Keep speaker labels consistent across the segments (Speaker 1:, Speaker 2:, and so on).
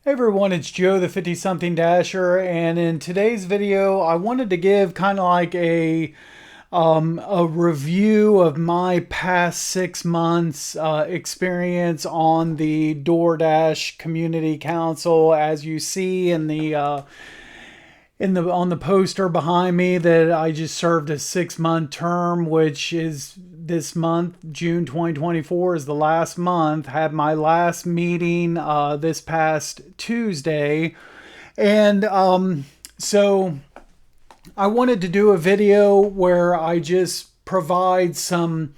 Speaker 1: Hey everyone, it's Joe, the 50-something Dasher, and in today's video, I wanted to give kind of like a review of my past 6 months experience on the DoorDash Community Council. As you see on the poster behind me, that I just served a 6-month term, which is this month, June 2024 is the last month. Had my last meeting this past Tuesday, and so I wanted to do a video where I just provide some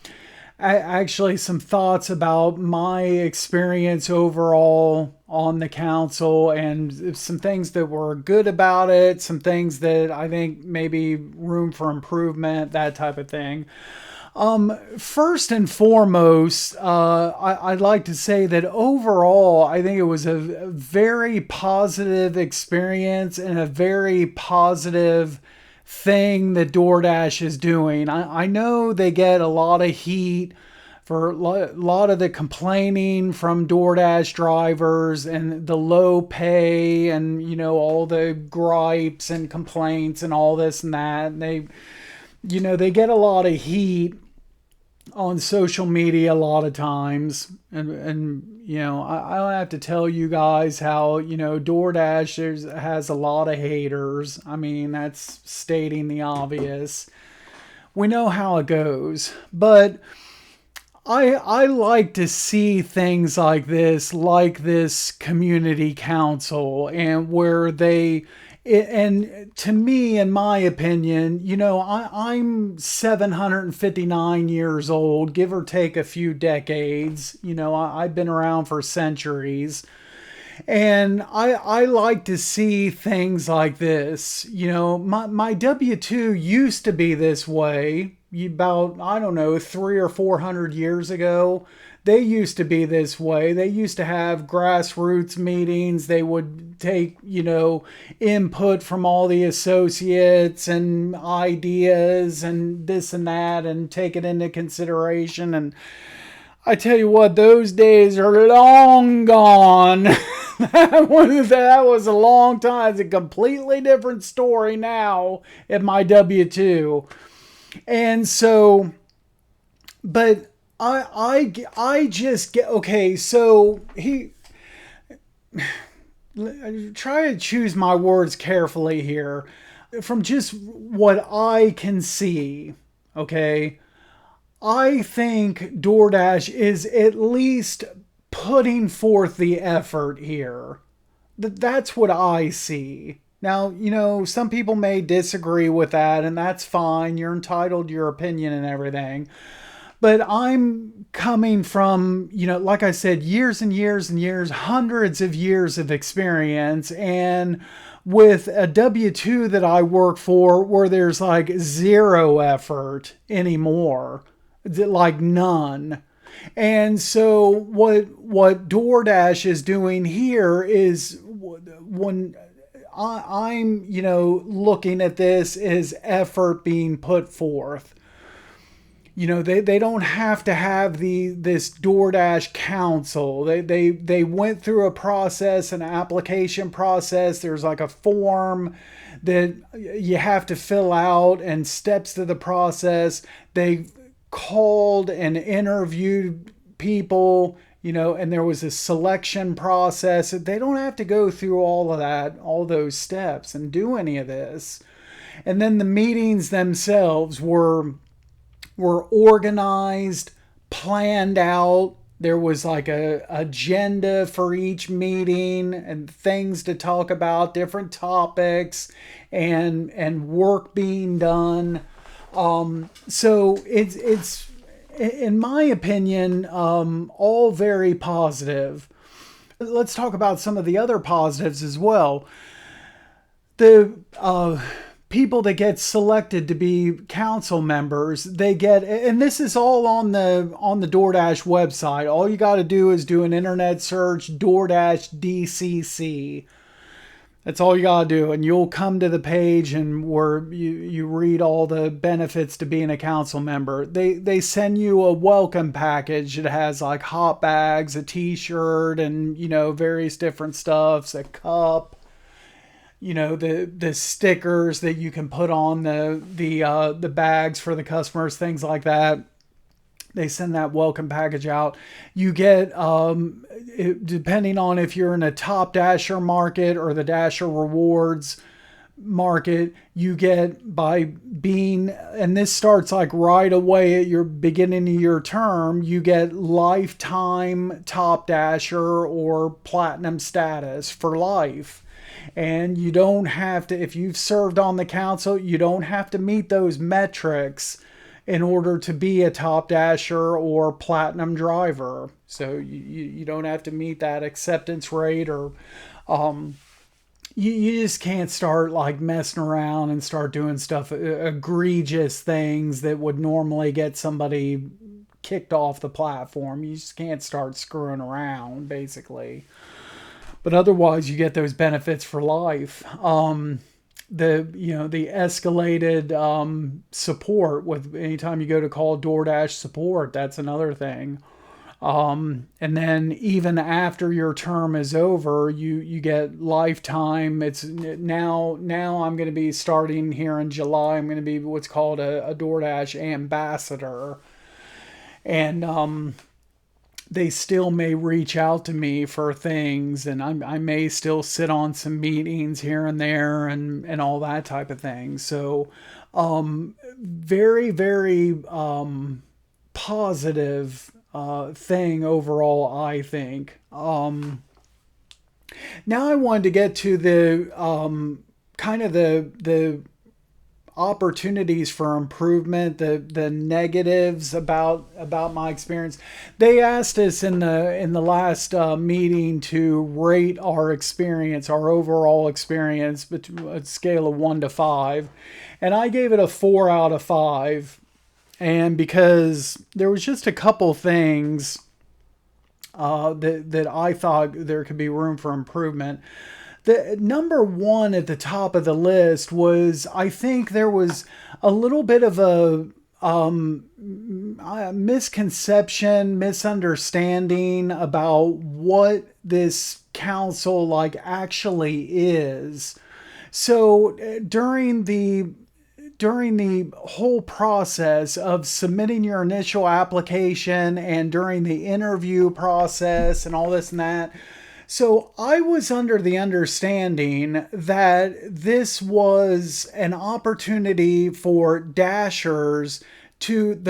Speaker 1: thoughts about my experience overall on the council, and some things that were good about it, some things that I think maybe room for improvement, that type of thing. First and foremost, I'd like to say that overall, I think it was a very positive experience and a very positive thing that DoorDash is doing. I know they get a lot of heat for a lot of the complaining from DoorDash drivers and the low pay and, all the gripes and complaints and all this and that. And they get a lot of heat on social media a lot of times, and I don't have to tell you guys how DoorDash has a lot of haters. I mean, that's stating the obvious. We know how it goes, but I like to see things like this community council, and where and to me, in my opinion, I'm 759 years old, give or take a few decades. I've been around for centuries. And I like to see things like this. My W-2 used to be this way about, I don't know, 300 or 400 years ago. They used to be this way. They used to have grassroots meetings. They would take, input from all the associates and ideas and this and that, and take it into consideration. And I tell you what, those days are long gone. That was a long time. It's a completely different story now at my W-2. And so, but I just get, okay, so try to choose my words carefully here. From just what I can see, okay, I think DoorDash is at least putting forth the effort here. That's what I see. Now, some people may disagree with that, and that's fine. You're entitled to your opinion and everything. But I'm coming from, like I said, years and years and years, hundreds of years of experience, and with a W-2 that I work for where there's like zero effort anymore, like none. And so what DoorDash is doing here is, when I'm looking at this as effort being put forth. They don't have to have this DoorDash council. They went through a process, an application process. There's like a form that you have to fill out and steps to the process. They called and interviewed people, and there was a selection process. They don't have to go through all of that, all those steps, and do any of this. And then the meetings themselves were organized, planned out. There was like a agenda for each meeting and things to talk about, different topics, and work being done. So it's in my opinion, all very positive. Let's talk about some of the other positives as well. The people that get selected to be council members, they get, and this is all on the DoorDash website. All you got to do is do an internet search, DoorDash DCC. That's all you gotta do, and you'll come to the page and where you read all the benefits to being a council member. They send you a welcome package. It has like hot bags, a T-shirt, and various different stuffs, a cup. The stickers that you can put on the bags for the customers, things like that. They send that welcome package out. You get, depending on if you're in a top Dasher market or the Dasher rewards market, you get by being, and this starts like right away at your beginning of your term, you get lifetime top Dasher or platinum status for life. And you don't have to, if you've served on the council, you don't have to meet those metrics in order to be a top dasher or platinum driver. So you don't have to meet that acceptance rate, or you just can't start like messing around and start doing stuff, egregious things that would normally get somebody kicked off the platform. You just can't start screwing around, basically. But otherwise, you get those benefits for life. The escalated support with anytime you go to call DoorDash support, that's another thing. And then even after your term is over, you get lifetime. It's now I'm going to be starting here in July. I'm going to be what's called a DoorDash ambassador, and they still may reach out to me for things, and I may still sit on some meetings here and there, and all that type of thing. So very, very positive thing overall, I think. Now I wanted to get to the kind of the opportunities for improvement, the negatives about my experience. They asked us in the last meeting to rate our experience, our overall experience, between a scale of 1 to 5, and I gave it a 4 out of 5. And because there was just a couple things that I thought there could be room for improvement. The number one at the top of the list was, I think there was a little bit of a misconception, misunderstanding about what this council like actually is. So during the whole process of submitting your initial application and during the interview process and all this and that, so I was under the understanding that this was an opportunity for Dashers to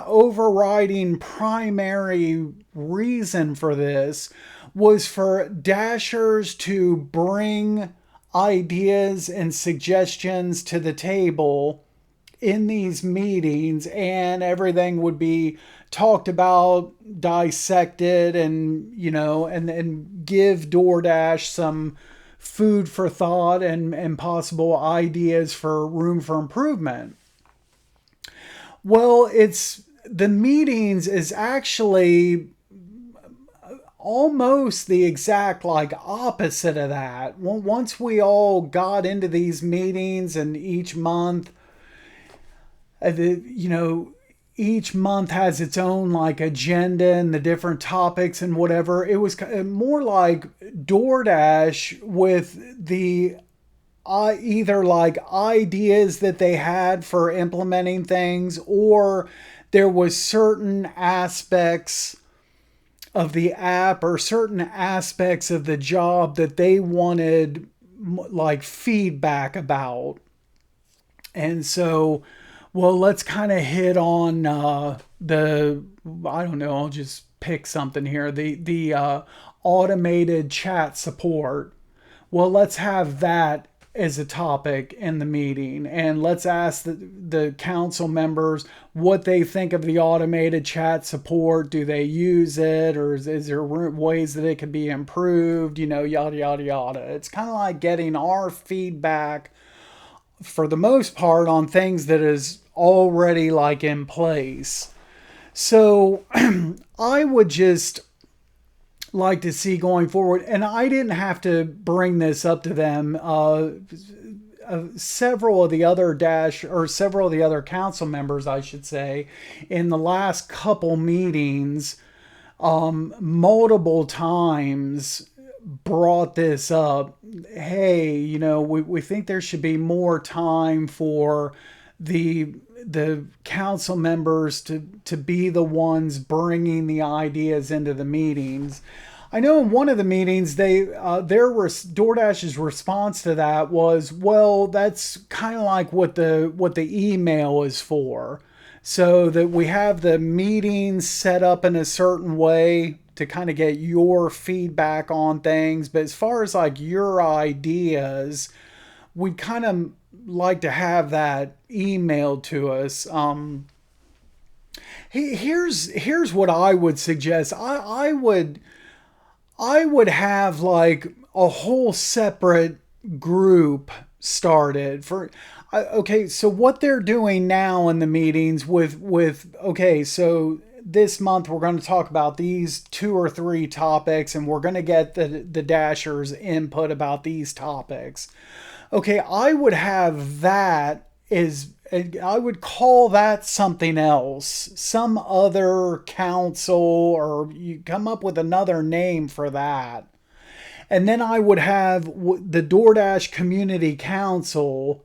Speaker 1: overriding primary reason for this was for Dashers to bring ideas and suggestions to the table in these meetings, and everything would be talked about, dissected, and and give DoorDash some food for thought and possible ideas for room for improvement. Well, the meetings is actually almost the exact like opposite of that. Once we all got into these meetings, and each month each month has its own like agenda and the different topics and whatever. It was more like DoorDash with the either like ideas that they had for implementing things, or there was certain aspects of the app or certain aspects of the job that they wanted like feedback about. And so, well, let's kind of hit on I don't know, I'll just pick something here. The automated chat support. Well, let's have that as a topic in the meeting, and let's ask the council members what they think of the automated chat support. Do they use it, or is there ways that it could be improved? Yada yada yada. It's kind of like getting our feedback for the most part on things that is already like in place. So I would just like to see going forward. And I didn't have to bring this up to them. Several of the other council members, I should say, in the last couple meetings, multiple times brought this up. Hey, we think there should be more time for the council members to be the ones bringing the ideas into the meetings. I know in one of the meetings, DoorDash's response to that was, well, that's kind of like what the email is for, so that we have the meetings set up in a certain way to kind of get your feedback on things. But as far as like your ideas, we'd kind of like to have that emailed to us. Here's what I would suggest. I would have like a whole separate group started for. Okay, so what they're doing now in the meetings okay, so this month we're going to talk about these 2 or 3 topics, and we're going to get the Dashers' input about these topics. Okay, I would have that I would call that something else, some other council, or you come up with another name for that. And then I would have the DoorDash Community Council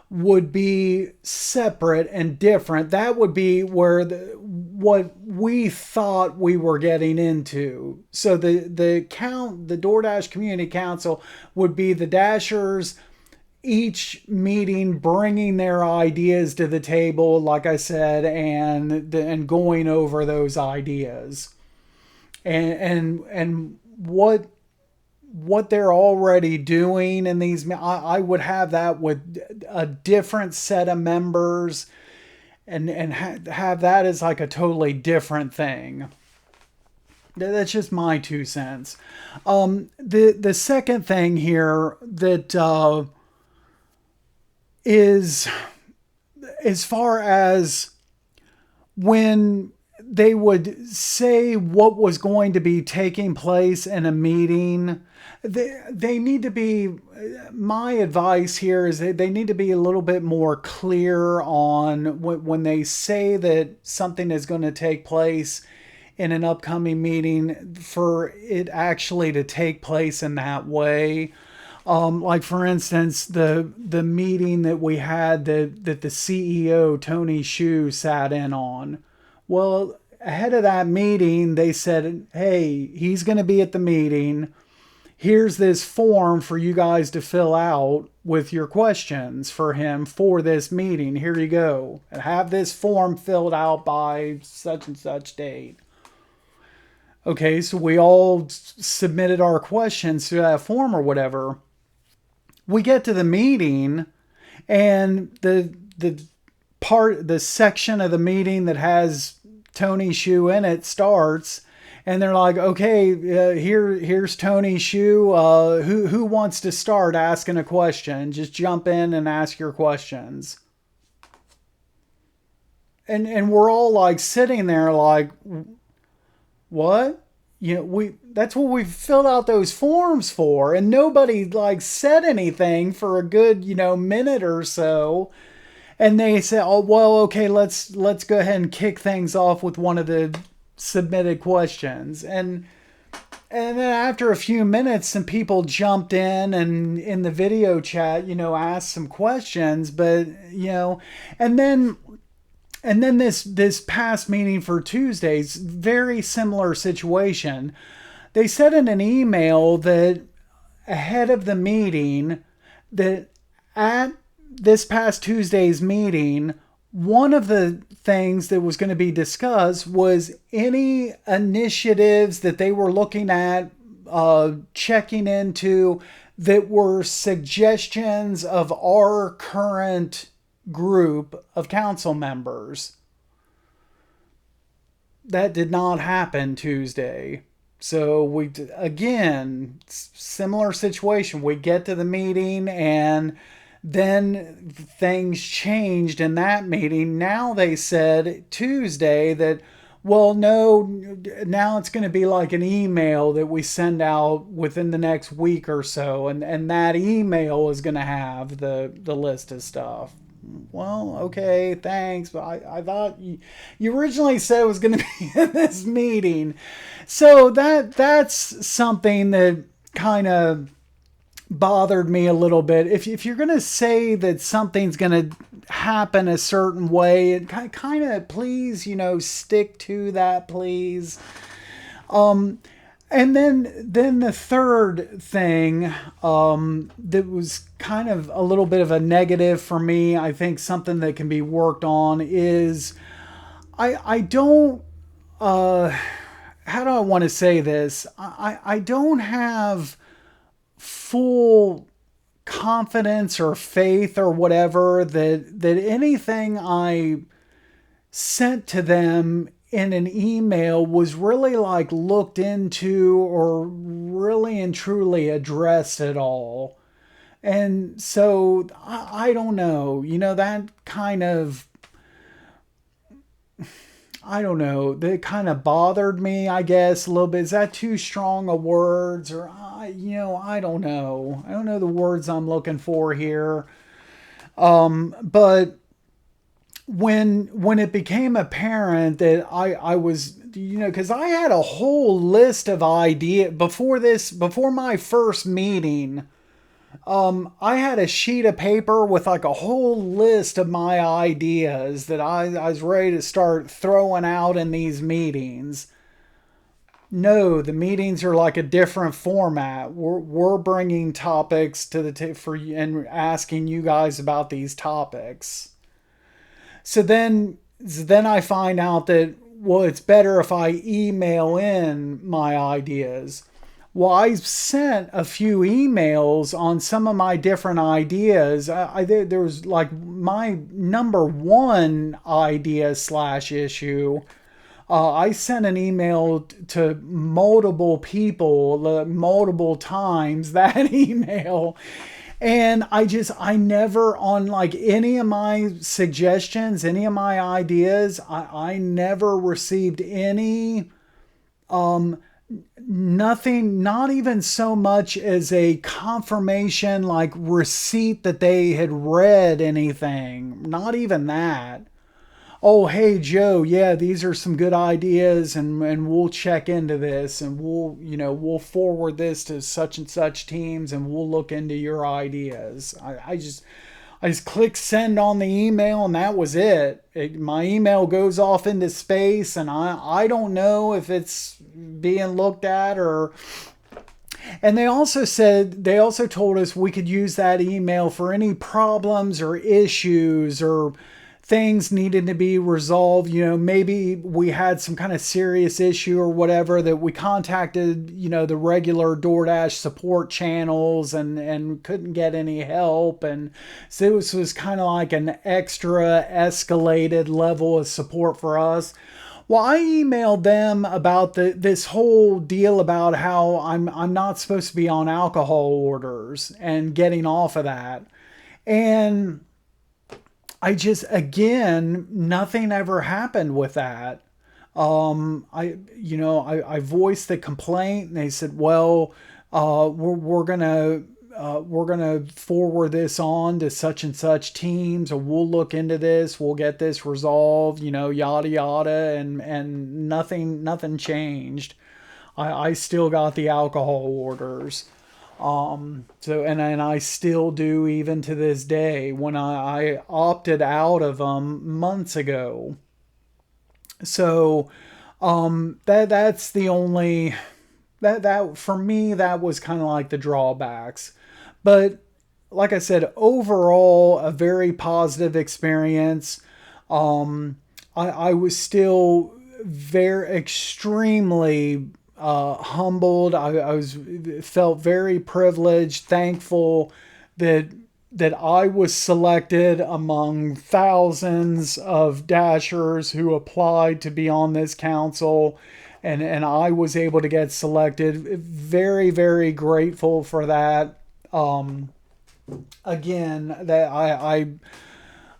Speaker 1: would be separate and different. That would be where what we thought we were getting into. So the DoorDash Community Council would be the Dashers, each meeting bringing their ideas to the table, like I said, and going over those ideas, and what they're already doing in these. I would have that with a different set of members, and have that as like a totally different thing. That's just my 2 cents. The second thing here that is, as far as when they would say what was going to be taking place in a meeting, they need to be, my advice here is they need to be a little bit more clear on when they say that something is going to take place in an upcoming meeting, for it actually to take place in that way. Like for instance, the meeting that we had that the CEO, Tony Hsu, sat in on. Well, ahead of that meeting, they said, hey, he's going to be at the meeting. Here's this form for you guys to fill out with your questions for him for this meeting. Here you go. And have this form filled out by such and such date. Okay, so we all submitted our questions to that form or whatever. We get to the meeting, and the section of the meeting that has Tony Hsu in it starts, and they're like, okay, here's Tony Hsu. Who wants to start asking a question? Just jump in and ask your questions. And we're all like sitting there like, what? That's what we filled out those forms for, and nobody like said anything for a good, minute or so. And they said, oh, well, okay, let's go ahead and kick things off with one of the submitted questions. And then after a few minutes, some people jumped in the video chat, asked some questions, but, and then this past meeting for Tuesdays, very similar situation. They said in an email that ahead of the meeting, that at this past Tuesday's meeting, one of the things that was going to be discussed was any initiatives that they were looking at, checking into, that were suggestions of our current group of council members. That did not happen Tuesday. So again, similar situation. We get to the meeting, and then things changed in that meeting. Now they said Tuesday that, Well, no, now it's going to be like an email that we send out within the next week or so, and that email is going to have the list of stuff. Well, okay, thanks, but I thought you originally said it was going to be in this meeting, so that's something that kind of bothered me a little bit. If you're going to say that something's going to happen a certain way, it kind of, please, stick to that, please. And then the third thing that was kind of a little bit of a negative for me, I think something that can be worked on is I don't, how do I want to say this? I don't have full confidence or faith or whatever that anything I sent to them in an email was really like looked into or really and truly addressed at all. And so I don't know, that kind of, I don't know, that kind of bothered me, I guess, a little bit. Is that too strong a words? Or, I don't know. I don't know the words I'm looking for here. But when it became apparent that I was, because I had a whole list of ideas before my first meeting. I had a sheet of paper with like a whole list of my ideas that I was ready to start throwing out in these meetings. No, the meetings are like a different format. We're bringing topics to the for and asking you guys about these topics. So then I find out that, well, it's better if I email in my ideas. Well, I sent a few emails on some of my different ideas. There was like my number one idea slash issue. I sent an email to multiple people, multiple times that email. And I never, on like any of my suggestions, any of my ideas, I never received any, nothing, not even so much as a confirmation, like receipt that they had read anything. Not even that. Oh, hey, Joe, yeah, these are some good ideas, and we'll check into this, and we'll forward this to such and such teams, and we'll look into your ideas. I just click send on the email, and that was it. My email goes off into space, and I don't know if it's being looked at or. And they also told us we could use that email for any problems or issues or things needed to be resolved. Maybe we had some kind of serious issue or whatever, that we contacted, the regular DoorDash support channels and couldn't get any help. And so this was kind of like an extra escalated level of support for us. Well, I emailed them about this whole deal about how I'm not supposed to be on alcohol orders and getting off of that. And again, nothing ever happened with that. I voiced the complaint, and they said, well, we're gonna forward this on to such and such teams, or we'll look into this, we'll get this resolved, yada yada, and nothing changed. I still got the alcohol orders. And I still do even to this day, when I opted out of them months ago. So, that's the only, that for me, that was kind of like the drawbacks. But like I said, overall, a very positive experience. I was still very extremely humbled. I was felt very privileged, thankful that I was selected among thousands of Dashers who applied to be on this council, and I was able to get selected. Very, very grateful for that. Again, that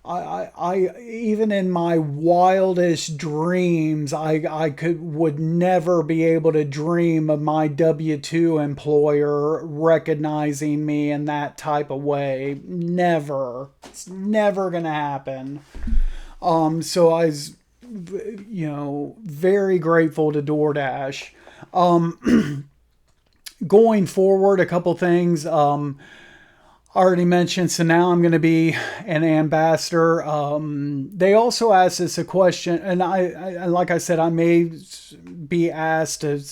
Speaker 1: I even in my wildest dreams, would never be able to dream of my W-2 employer recognizing me in that type of way. Never. It's never gonna happen. So I was, very grateful to DoorDash. Going forward, a couple things. Already mentioned, so now I'm going to be an ambassador. They also asked us a question, and like I said, I may be asked to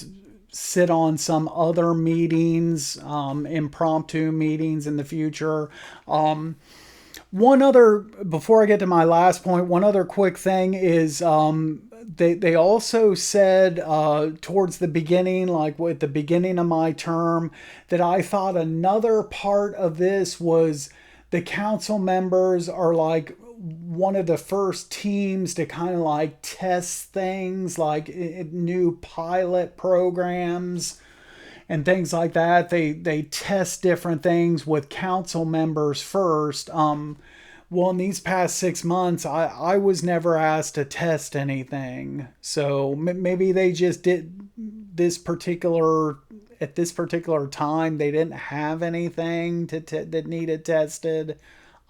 Speaker 1: sit on some other meetings, impromptu meetings in the future. One other, before I get to my last point, one other quick thing is they also said towards the beginning, like at the beginning of my term, that I thought another part of this was the council members are like one of the first teams to kind of like test things like new pilot programs and things like that. They test different things with council members first. Well, in these past 6 months, I was never asked to test anything. So maybe they just did at this particular time, they didn't have anything that needed tested.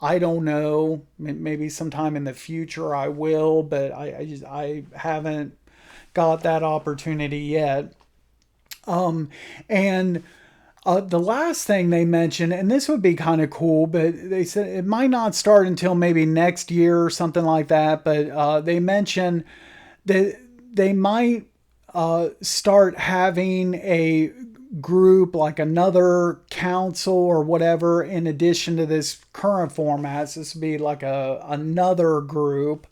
Speaker 1: I don't know. Maybe sometime in the future I will, but I haven't got that opportunity yet. And the last thing they mentioned, and this would be kind of cool, but they said it might not start until maybe next year or something like that. But they mentioned that they might start having a group, like another council or whatever, in addition to this current format. So this would be like another group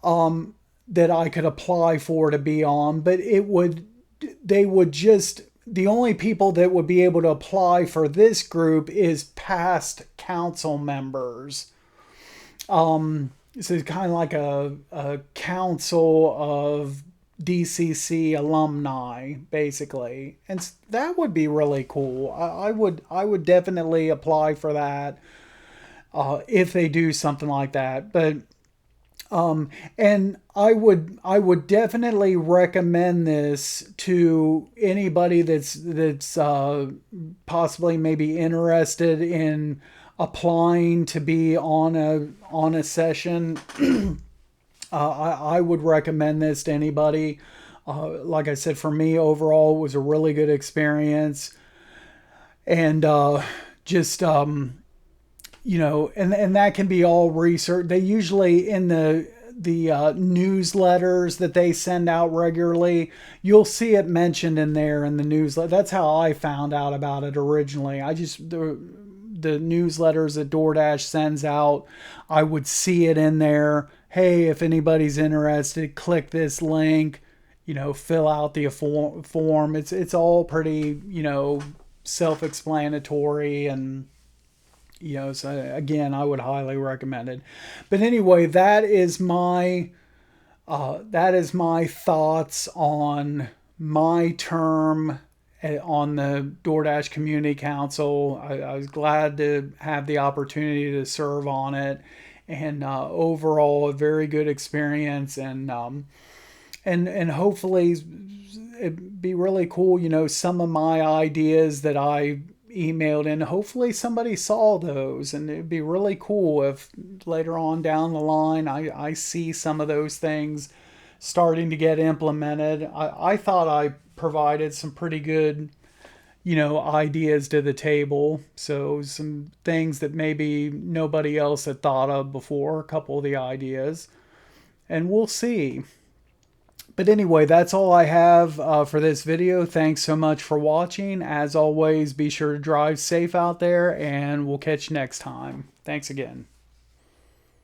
Speaker 1: that I could apply for to be on, but the only people that would be able to apply for this group is past council members. So it's kind of like a council of DCC alumni, basically, and that would be really cool. I would definitely apply for that if they do something like that. But and I would definitely recommend this to anybody that's possibly maybe interested in applying to be on a session. I would recommend this to anybody. Like I said, for me overall, it was a really good experience, and just and that can be all research. They usually in the newsletters that they send out regularly, you'll see it mentioned in there in the newsletter. That's how I found out about it originally. The newsletters that DoorDash sends out, I would see it in there. Hey, if anybody's interested, click this link, fill out the form. It's all pretty, self-explanatory, and so again, I would highly recommend it. But anyway, that is my thoughts on my term on the DoorDash Community Council. I was glad to have the opportunity to serve on it, and overall a very good experience, and hopefully it'd be really cool. Some of my ideas that I emailed in, hopefully somebody saw those, and it'd be really cool if later on down the line I see some of those things starting to get implemented. I thought I provided some pretty good ideas to the table, so some things that maybe nobody else had thought of before, a couple of the ideas, and we'll see. But anyway, that's all I have for this video. Thanks so much for watching. As always, be sure to drive safe out there, and we'll catch you next time. Thanks again.